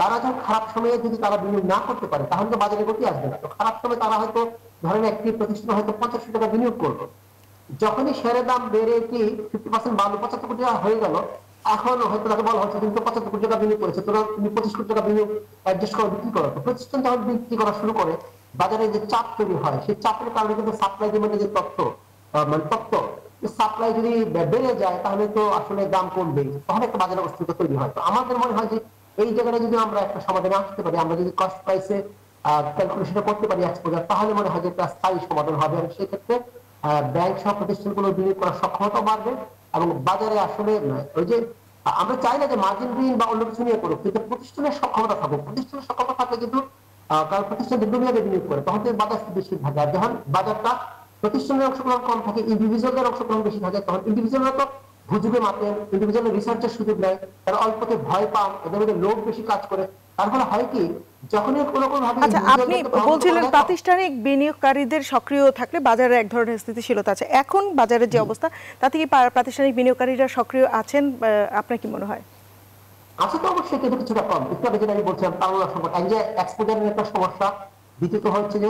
তারা যখন খারাপ সময়ে যদি তারা বিনিয়োগ না করতে পারে তাহলে তো বাজারে গতি আসবে না। তো খারাপ সময় তারা হয়তো ধরেন একটি প্রতিষ্ঠান হয়তো 85 টাকা বিনিয়োগ করলো, যখনই শেয়ারের দাম বেড়ে কি 50% বাড়লো, 75 কোটি টাকা হয়ে গেল, এখন হয়তো তাকে বলা হচ্ছে তুমি তো 75 কোটি টাকা বিনিয়োগ করেছো, তোমরা তুমি 25 কোটি টাকা বিনিয়োগ অ্যাডজাস্ট করে বিক্রি করো। তো প্রতিষ্ঠান যখন বিক্রি করা শুরু করে, বাজারে যে চাপ তৈরি হয়, সেই চাপের কারণে কিন্তু সাপ্লাই ডিমান্ডের যে তত্ত্ব সাপ্লাই যদি বেড়ে যায় তাহলে তো আসলে দাম কমবে, তখন একটা বাজারে অস্থিরতা তৈরি হয়। তো আমাদের মনে হয় যে এই জায়গাটা যদি আমরা একটা সমাধানে আসতে পারি, আমরা যদি কস্ট প্রাইসে ক্যালকুলেশন করতে পারি এক্সপোজার, তাহলে মনে হয় যে একটা স্থায়ী সমাধান হবে। আর সেই ক্ষেত্রে ব্যাংক সহ প্রতিষ্ঠানগুলো বিনিয়োগ করার সক্ষমতা বাড়বে এবং বাজারে আসলে ওই যে আমরা চাই না যে মার্জিন ঋণ বা অন্য কিছু নিয়ে করুক, কিন্তু প্রতিষ্ঠানের সক্ষমতা থাকুক। প্রতিষ্ঠানের সক্ষমতা থাকলে কিন্তু কারণ প্রতিষ্ঠান দীর্ঘমেয়াদে বিনিয়োগ করে, তখন কিন্তু বাজার বেশি থাকে। আর যখন বাজারটা প্রতিষ্ঠানের অংশগ্রহণ কম থাকে, ইন্ডিভিজুয়ালদের অংশগ্রহণ বেশি থাকে, তখন ইন্ডিভিজুয়ালরা তো হুজুগে মাতেন, ইন্ডিভিজুয়াল রিসার্চের সুযোগ নেয়, তারা অল্পতে ভয় পান, এদের মধ্যে লোভ বেশি কাজ করে। তার ফলে হয় কি, যখনই কোনো ভাবে আপনি বলছিলেন প্রাতিষ্ঠানিক বিনিয়োগকারীদের সক্রিয় থাকলে বাজারে এক ধরনের স্থিতিশীলতা আছে, এখন বাজারের যে অবস্থা তাতে কি প্রাতিষ্ঠানিক বিনিয়োগকারীরা সক্রিয় আছেন? আপনার কি মনে হয়? আছে তো অবশ্যই, কিন্তু কিছুটা কম। একটু আগে যেটা আমি বলছিলাম টার্মিনাল সংকট, এই যে এক্সপোজারের একটা সমস্যা, দ্বিতীয়ত হচ্ছে যে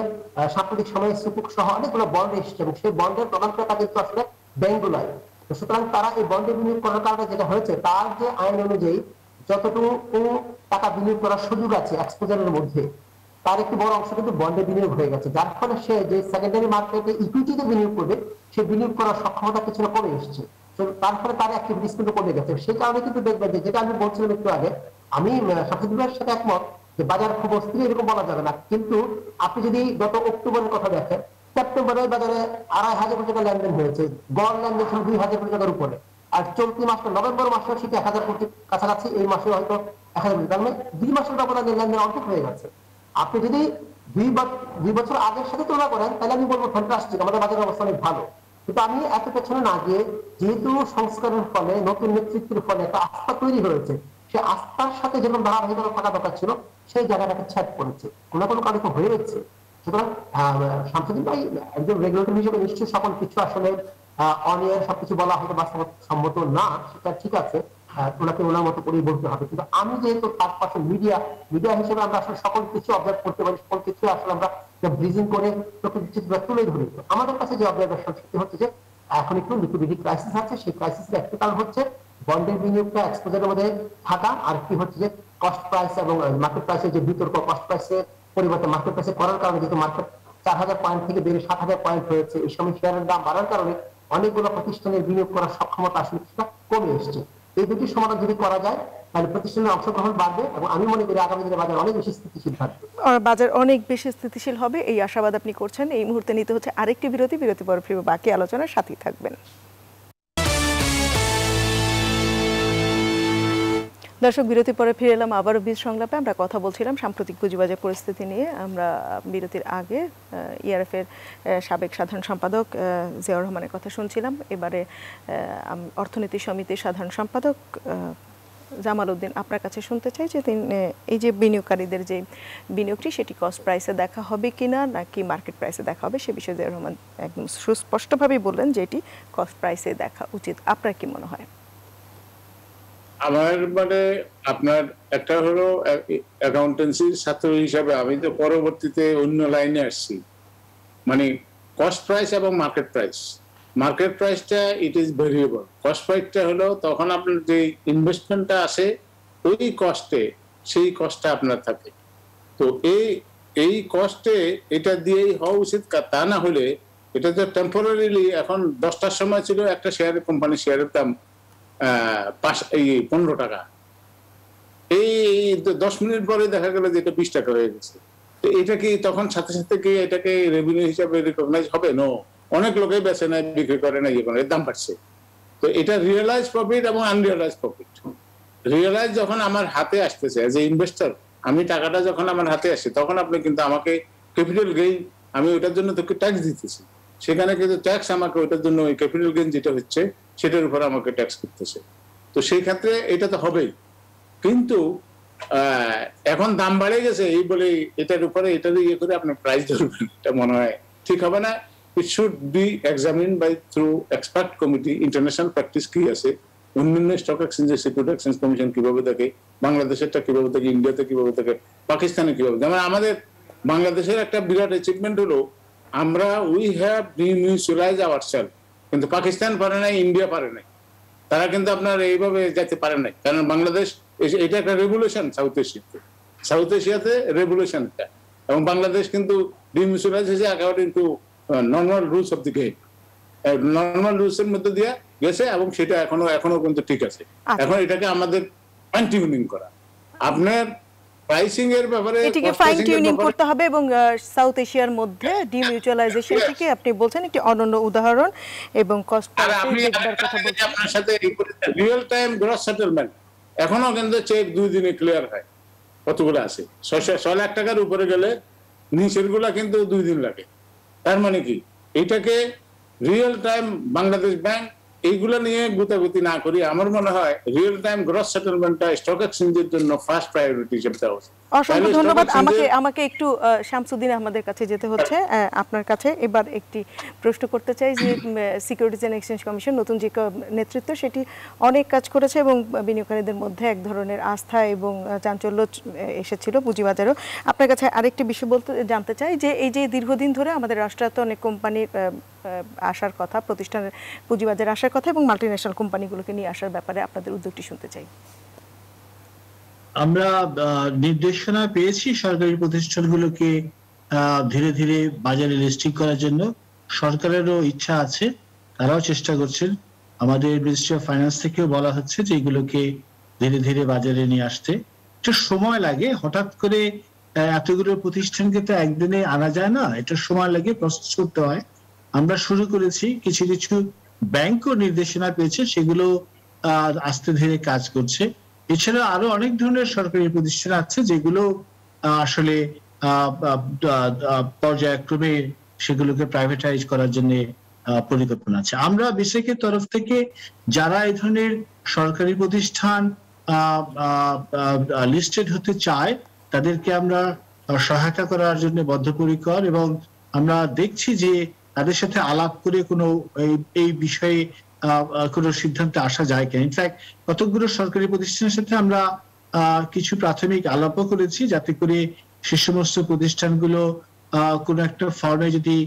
সাম্প্রতিক সময়ে সুকুক সহ অনেকগুলো বন্ড এসেছে এবং সেই বন্ডের প্রধান ক্রেতা কিন্তু আসলে ব্যাংকগুলাই। সুতরাং তারা এই বন্ডে বিনিয়োগ করার কারণে যেটা হয়েছে, তার যে আইন অনুযায়ী যতটুকু টাকা বিনিয়োগ করার সুযোগ আছে এক্সপোজারের মধ্যে, তার একটি বড় অংশ কিন্তু বন্ডে বিনিয়োগ হয়ে গেছে, যার ফলে সে যে সেকেন্ডারি মার্কেটে ইকুইটিতে বিনিয়োগ করবে, সে বিনিয়োগ করার সক্ষমতা কিছুটা কমে এসেছে। তারপরে তার অ্যাক্টিভিটিস কিন্তু কমে গেছে। সেই কারণে কিন্তু দেখবেন যে যেটা আমি বলছিলাম একটু আগে, আমি শাফিদুল্লাহর সাথে একমত যে বাজার খুব অস্থির এরকম বলা যাবে না, কিন্তু আপনি যদি গত অক্টোবরের কথা দেখেন, সেপ্টেম্বরে বাজারে 2,500 কোটি টাকা লেনদেন হয়েছে, গড় লেনদেন ছিল 2,000 কোটি টাকার উপরে। আর চলতি মাসটা নভেম্বর মাসে সেটা 1,000 কোটির কাছাকাছি, এই মাসে হয়তো 1,000 কোটি, তার মানে 2 মাসের ব্যবধানে লেনদেন অর্ধেক হয়ে গেছে। আপনি যদি 2 বছর আগের সাথে তুলনা করেন তাহলে আমি বলবো ফ্যান্টাস্টিক, আমাদের বাজারের অবস্থা অনেক ভালো। কিন্তু আমি এত পেছনে না গিয়ে, যেহেতু সংস্কারের ফলে নতুন নেতৃত্বের ফলে একটা আস্থা তৈরি হয়েছে, সে আস্থার সাথে যেরকম ধারাবাহিকতা থাকা দরকার ছিল সেই জায়গাটাকে ছেদ পড়েছে, কোনো কোনো কারণে হয়েছে। সুতরাং সাংসদিক ভাই একজন রেগুলেটর হিসেবে নিশ্চয়ই সকল কিছু আসলে অনিয়ার সবকিছু বলা হয়তো বাস্তবসম্মত না, সেটা ঠিক আছে, ওনাকে ওনার মতো করেই বলতে হবে। কিন্তু আমি যেহেতু থার্ড পার্সন মিডিয়া হিসেবে আমরা আসলে সকল কিছু অবজার্ভ করতে পারি, সকল কিছু আসলে আমরা ব্রিজিং করে প্রকৃতির চিত্র তুলে ধরি। আমাদের কাছে যে অবজারভেশন সেটি হচ্ছে যে এখন একটু লিকুইডিটি ক্রাইসিস আছে, সেই ক্রাইসিসের একটা কারণ হচ্ছে বন্ডের বিনিয়োগটা এক্সপোজারের মধ্যে থাকা, আর কি হচ্ছে যে কস্ট প্রাইস এবং মার্কেট প্রাইসের যে বিতর্ক, কস্ট প্রাইসের পরিবর্তে মার্কেট প্রাইসে করার কারণে যেহেতু মার্কেট 4000 পয়েন্ট থেকে বেড়ে 7000 পয়েন্ট হয়েছে, এই সময় শেয়ারের দাম বাড়ার কারণে অনেকগুলো প্রতিষ্ঠানের বিনিয়োগ করার সক্ষমতা আসলে কিছুটা কমে এসছে। এই দুটি সমাধান যদি করা যায় তাহলে প্রতিষ্ঠানের অংশগ্রহণ বাড়বে এবং আমি মনে করি আগামী দিনে বাজার অনেক বেশি স্থিতিশীল থাকবে। বাজার অনেক বেশি স্থিতিশীল হবে এই আশাবাদ আপনি করছেন। এই মুহূর্তে নিতে হচ্ছে আরেকটি বিরতি পর ফিরব, বাকি আলোচনার সাথেই থাকবেন। দর্শক, বিরতির পরে ফিরে এলাম আবারও বীজ সংলাপে। আমরা কথা বলছিলাম সাম্প্রতিক পুঁজিবাজার পরিস্থিতি নিয়ে। আমরা বিরতির আগে ইআরএফ এর সাবেক সাধারণ সম্পাদক জিয়াউর রহমানের কথা শুনছিলাম। এবারে অর্থনীতি সমিতির সাধারণ সম্পাদক জামাল উদ্দিন, আপনার কাছে শুনতে চাই যে এই যে বিনিয়োগকারীদের যে বিনিয়োগটি সেটি কস্ট প্রাইসে দেখা হবে কিনা নাকি মার্কেট প্রাইসে দেখা হবে, সে বিষয়ে জিয়াউর রহমান একদম সুস্পষ্টভাবেই বললেন যে এটি কস্ট প্রাইসে দেখা উচিত। আপনার কি মনে হয়? আমার মানে আপনার একটা হলো অ্যাকাউন্টেন্সির ছাত্র হিসাবে আমি তো পরবর্তীতে অন্য লাইনে আসছি, মানে কস্ট প্রাইস এবং মার্কেট প্রাইস। মার্কেট প্রাইসটা ইট ইজ ভেরিয়েবল, কস্ট প্রাইসটা হলো তখন আপনার যে ইনভেস্টমেন্টটা আসে ওই কস্টে, সেই কস্টটা আপনার থাকে। তো এই কস্টে এটা দিয়েই হওয়া উচিত, তা না হলে এটা তো টেম্পোরারিলি, এখন 10টার সময় ছিল একটা শেয়ারের, কোম্পানি শেয়ারের দাম 15 টাকা, এই 10 মিনিট পরে দেখা গেল যে এটা 20 টাকা হয়ে গেছে। তো এটা কি তখন সাথে সাথে কি এটাকে রেভিনিউ হিসাবে রিকগনাইজ হবে? নো, অনেক লোকেই বেছে নেয়, বিক্রি করে না, ইয়ে করে, দাম বাড়ছে। তো এটা রিয়েলাইজ প্রফিট এবং আনরিয়েলাইজ প্রফিট। রিয়েলাইজ যখন আমার হাতে আসতেছে এজ এ ইনভেস্টর, আমি টাকাটা যখন আমার হাতে আসে তখন আপনি কিন্তু আমাকে ক্যাপিটাল গেইন, আমি ওটার জন্য তোকে ট্যাক্স দিতেছি, সেখানে কিন্তু ট্যাক্স আমাকে ওটার জন্য ওই ক্যাপিটাল গেইন যেটা হচ্ছে সেটার উপর আমাকে ট্যাক্স করতেছে। তো সেই ক্ষেত্রে এটা তো হবেই। কিন্তু এখন দাম বাড়ে গেছে এই বলে এটার উপরে এটার ইয়ে করে আপনি প্রাইস ধরবেন, এটা মনে হয় ঠিক হবে না। It should be examined by through expert committee. International practice কি আছে, অন্যান্য স্টক এক্সচেঞ্জের সিকিউরিটি এক্সচেঞ্জ কমিশন কিভাবে দেখে, বাংলাদেশেরটা কিভাবে দেখে, ইন্ডিয়াতে কিভাবে দেখে, পাকিস্তানে কিভাবে। যেমন আমাদের বাংলাদেশের একটা বিরাট অ্যাচিভমেন্ট হলো আমরা উই হ্যাভ ডিমিউচুয়ালাইজ আওয়ারসেলফ, কিন্তু পাকিস্তান পারে নাই, ইন্ডিয়া পারে নাই, তারা কিন্তু আপনার এইভাবে যেতে পারে নাই। কারণ বাংলাদেশ, এটা একটা রেভুলেশন সাউথ এশিয়াতে রেভুলেশন এটা, এবং বাংলাদেশ কিন্তু ডিমিউচুয়ালাইজ হয়েছে according to normal rules of the game, normal rules এর মধ্যে দিয়ে গেছে, এবং সেটা এখনো কিন্তু ঠিক আছে। এখন এটাকে আমাদের ফাইন টিউনিং করা, আপনার প্রাইসিং এর ব্যাপারে এটাকে ফাইন টিউনিং করতে হবে। এবং সাউথ এশিয়ার মধ্যে ডিমিউচুয়ালাইজেশন থেকে আপনি বলছেন একটি অনন্য উদাহরণ, এবং কস্ট প্রাইসিং দেখবার কথা বলছেন। আপনার সাথে রিয়েল টাইম গ্রস সেটেলমেন্ট এখনো কিন্তু চেক 2 দিনে ক্লিয়ার হয়, কতগুলো আছে 6 লাখ টাকার উপরে গেলে নিচের গুলা কিন্তু 2 দিন লাগে। তার মানে কি, এটাকে রিয়েল টাইম বাংলাদেশ ব্যাংক এইগুলো নিয়ে গুতাগুতি না করি, আমার মনে হয় রিয়েল টাইম গ্রস সেটেলমেন্টটা স্টক এক্সচেঞ্জের জন্য ফার্স্ট প্রায়োরিটি হিসেবে দেওয়া উচিত। অসংখ্য ধন্যবাদ। আমাকে একটু শামসুদ্দিন আহমেদের কাছে যেতে হচ্ছে। আপনার কাছে এবার একটি প্রশ্ন করতে চাই যে সিকিউরিটিজ এন্ড এক্সচেঞ্জ কমিশন নতুন যে নেতৃত্ব সেটি অনেক কাজ করেছে এবং বিনিয়োগকারীদের মধ্যে এক ধরনের আস্থা এবং চাঞ্চল্য এসেছিল পুঁজিবাজারেও। আপনার কাছে আরেকটি বিষয় জানতে চাই যে এই যে দীর্ঘদিন ধরে আমাদের রাষ্ট্রায়ত্ত অনেক কোম্পানির আসার কথা, প্রতিষ্ঠানের পুঁজিবাজারে আসার কথা এবং মাল্টিন্যাশনাল কোম্পানিগুলোকে নিয়ে আসার ব্যাপারে আপনাদের উদ্যোগটি শুনতে চাই। আমরা নির্দেশনা পেয়েছি সরকারি প্রতিষ্ঠানগুলোকে ধীরে ধীরে বাজারে লিস্টিং করার জন্য। সরকারেরও ইচ্ছা আছে, তারাও চেষ্টা করছেন। আমাদের মিনিস্ট্রি অফ ফাইন্যান্স থেকেও বলা হচ্ছে যে এগুলোকে ধীরে ধীরে বাজারে নিয়ে আসতে। একটু সময় লাগে, হঠাৎ করে এতগুলো প্রতিষ্ঠানকে তো একদিনে আনা যায় না, এটা সময় লাগে, প্রসেস করতে হয়। আমরা শুরু করেছি, কিছু কিছু ব্যাংকও নির্দেশনা পেয়েছে, সেগুলো আস্তে ধীরে কাজ করছে। এছাড়া আরো অনেক ধরনের সরকারি প্রতিষ্ঠান আছে যেগুলো আসলে পর্যায়ক্রমে সেগুলোকে প্রাইভেটাইজ করার জন্য পরিকল্পনা আছে। আমরা বিসেকের তরফ থেকে যারা এই ধরনের সরকারি প্রতিষ্ঠান লিস্টেড হতে চায় তাদেরকে আমরা সহায়তা করার জন্য বদ্ধপরিকর, এবং আমরা দেখছি যে তাদের সাথে আলাপ করে কোনো এই বিষয়ে কোনো সিদ্ধান্তে আসা যায় কিনা। ইনফ্যাক্ট কতগুলো সরকারি প্রতিষ্ঠানের সাথে আমরা কিছু প্রাথমিক আলাপও করেছি, যাতে করে সে সমস্ত প্রতিষ্ঠানগুলো কোনো একটা ফর্মে যদি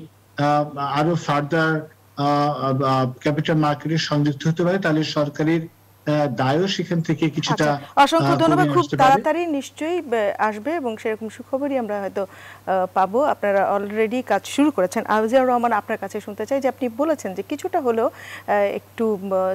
আরো ফার্দার ক্যাপিটাল মার্কেটে সংযুক্ত হতে পারে, তাহলে সরকারের দায়ও সেখান থেকে কিছুটা। অসংখ্য ধন্যবাদ। খুব তাড়াতাড়ি নিশ্চয়ই আসবে এবং সেরকম সুখবরই আমরা হয়তো পাবো। আপনারা অলরেডি কাজ শুরু করেছেন। আজিয়ার রহমান, আপনার কাছে শুনতে চাই যে আপনি বলেছেন যে কিছুটা হলেও একটু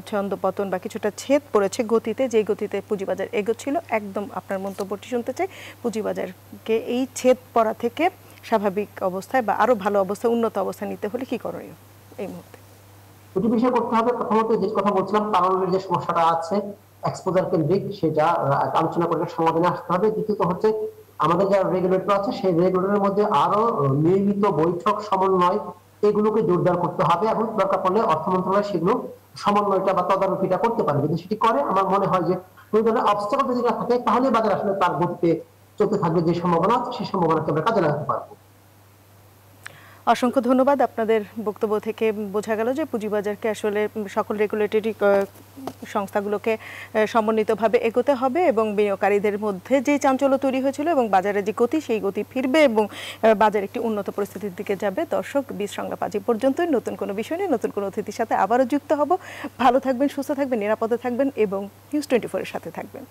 ছন্দপতন বা কিছুটা ছেদ পড়েছে গতিতে, যে গতিতে পুঁজিবাজার এগোচ্ছিল। একদম আপনার মন্তব্যটি শুনতে চাই। পুঁজিবাজারকে এই ছেদ পড়া থেকে স্বাভাবিক অবস্থায় বা আরো ভালো অবস্থায়, উন্নত অবস্থায় নিতে হলে কি করণীয় এই মুহূর্তে? দুটি বিষয় করতে হবে। প্রথমত যে কথা বলছিলাম, তারল্যের যে সমস্যাটা আছে এক্সপোজার কেন্দ্রিক, সেটা আলোচনা করে সমাধানে আসতে হবে। দ্বিতীয়ত হচ্ছে আমাদের যারা রেগুলেটর আছে সেই রেগুলেটরের মধ্যে আরো নিয়মিত বৈঠক, সমন্বয়, এগুলোকে জোরদার করতে হবে এবং দরকার পড়লে অর্থ মন্ত্রণালয় সেগুলো সমন্বয়টা বা তদারকিটা করতে পারে। যদি সেটি করে, আমার মনে হয় যে কোনো ধরনের অবস্টাকল যদি না থাকে, তাহলে বাজার আসলে তার গতিতে চলতে থাকবে। যে সম্ভাবনা আছে সেই সম্ভাবনাকে আমরা কাজে লাগাতে পারবো। অসংখ্য ধন্যবাদ। আপনাদের বক্তব্য থেকে বোঝা গেল যে পুঁজিবাজারকে আসলে সকল রেগুলেটরি সংস্থাগুলোকে সমন্বিতভাবে এগোতে হবে এবং বিনিয়োগকারীদের মধ্যে যে চাঞ্চল্য তৈরি হয়েছিল এবং বাজারের যে গতি, সেই গতি ফিরবে এবং বাজার একটি উন্নত পরিস্থিতির দিকে যাবে। দর্শক, 20 সংলাপ আজ পর্যন্তই। নতুন কোনো বিষয় নিয়ে নতুন কোনো অতিথির সাথে আবারও যুক্ত হব। ভালো থাকবেন, সুস্থ থাকবেন, নিরাপদে থাকবেন এবং নিউজ 24 এর সাথে থাকবেন।